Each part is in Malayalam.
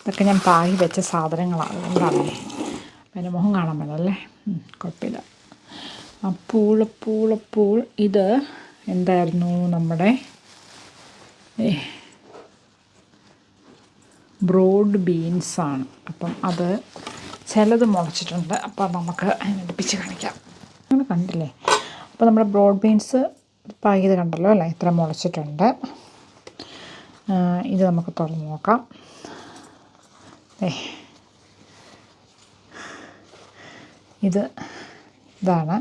ഇതൊക്കെ ഞാൻ പാകി വെച്ച സാധനങ്ങളാണ്, അതുകൊണ്ടാണേ. പിന്നെ മുഖം കാണാൻ പറ്റല്ലേ, കുഴപ്പമില്ല. അപ്പോൾ ഇത് എന്തായിരുന്നു, നമ്മുടെ ബ്രോഡ് ബീൻസാണ്. അപ്പം അത് ചിലത് മുളച്ചിട്ടുണ്ട്. അപ്പം നമുക്ക് അടുപ്പിച്ച് കാണിക്കാം. നിങ്ങൾ കണ്ടില്ലേ? അപ്പോൾ നമ്മുടെ ബ്രോഡ് ബീൻസ് പാകിയത് കണ്ടല്ലോ അല്ലേ, ഇത്ര മുളച്ചിട്ടുണ്ട്. ഇത് നമുക്ക് തുറന്ന് നോക്കാം. ഇതാണ്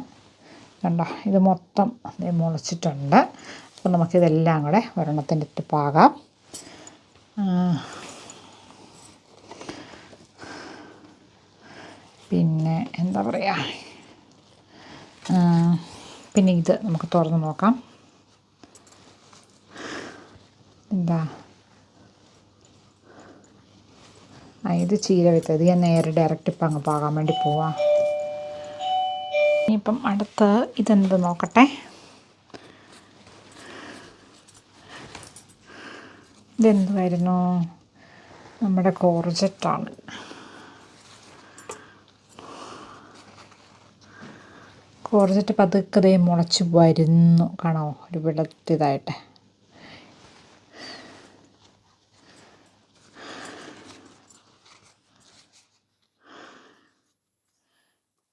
കണ്ടോ, ഇത് മൊത്തം മുളച്ചിട്ടുണ്ട്. അപ്പോൾ നമുക്കിതെല്ലാം കൂടെ ഒരെണ്ണത്തിൻ്റെ ഇട്ട് പാകാം. പിന്നെ എന്താ പറയുക, പിന്നെ ഇത് നമുക്ക് തുറന്ന് നോക്കാം. എന്താ, ഇത് ചീര വിത്ത്. ഇത് ഞാൻ നേരെ ഡയറക്റ്റ് ഇപ്പം അങ്ങ് പാകാൻ വേണ്ടി പോവാം. ഇനിയിപ്പം അടുത്ത് ഇതെന്ത് നോക്കട്ടെ. ഇതെന്തുമായിരുന്നു, നമ്മുടെ കോർജറ്റാണ്. കോർജറ്റ് പതുക്കെ മുളച്ച് വരുന്നു, കാണാമോ, ഒരു വെളുത്തതായിട്ട്.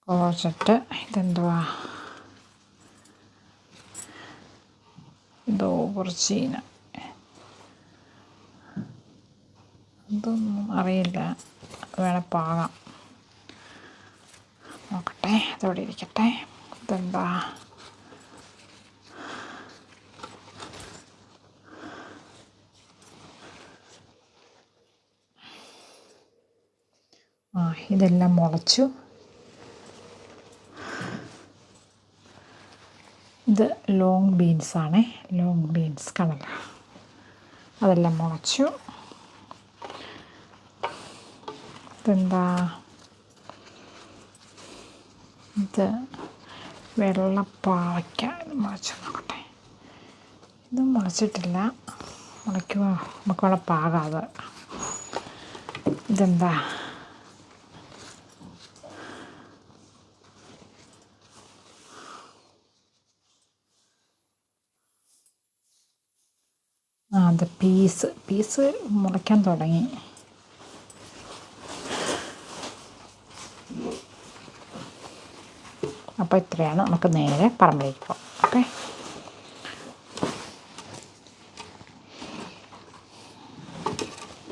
കോർജറ്റ് ഇതെന്തുവാ, ഇത് ഓവർചീന, ഇതൊന്നും അറിയില്ല, വേണേൽ പാകാം. നോക്കട്ടെ, അതോടെ ഇരിക്കട്ടെ. ഇതെന്താ, ഇതെല്ലാം മുളച്ചു. ഇത് ലോങ് ബീൻസാണ്, ലോങ് ബീൻസ് കാണല്ല, അതെല്ലാം മുളച്ചു. ഇതെന്താ, ഇത് വെള്ളപ്പാവയ്ക്ക, മുളച്ച് നോക്കട്ടെ. ഇതും മുളച്ചിട്ടില്ല, മുളയ്ക്കുമോ, നമുക്ക് വേണം പാകാതെ. ഇതെന്താ, അത് പീസ് മുളയ്ക്കാൻ തുടങ്ങി. അപ്പോൾ ഇത്രയാണ്. നമുക്ക് നേരെ പറമ്പിലേക്ക് പോകാം.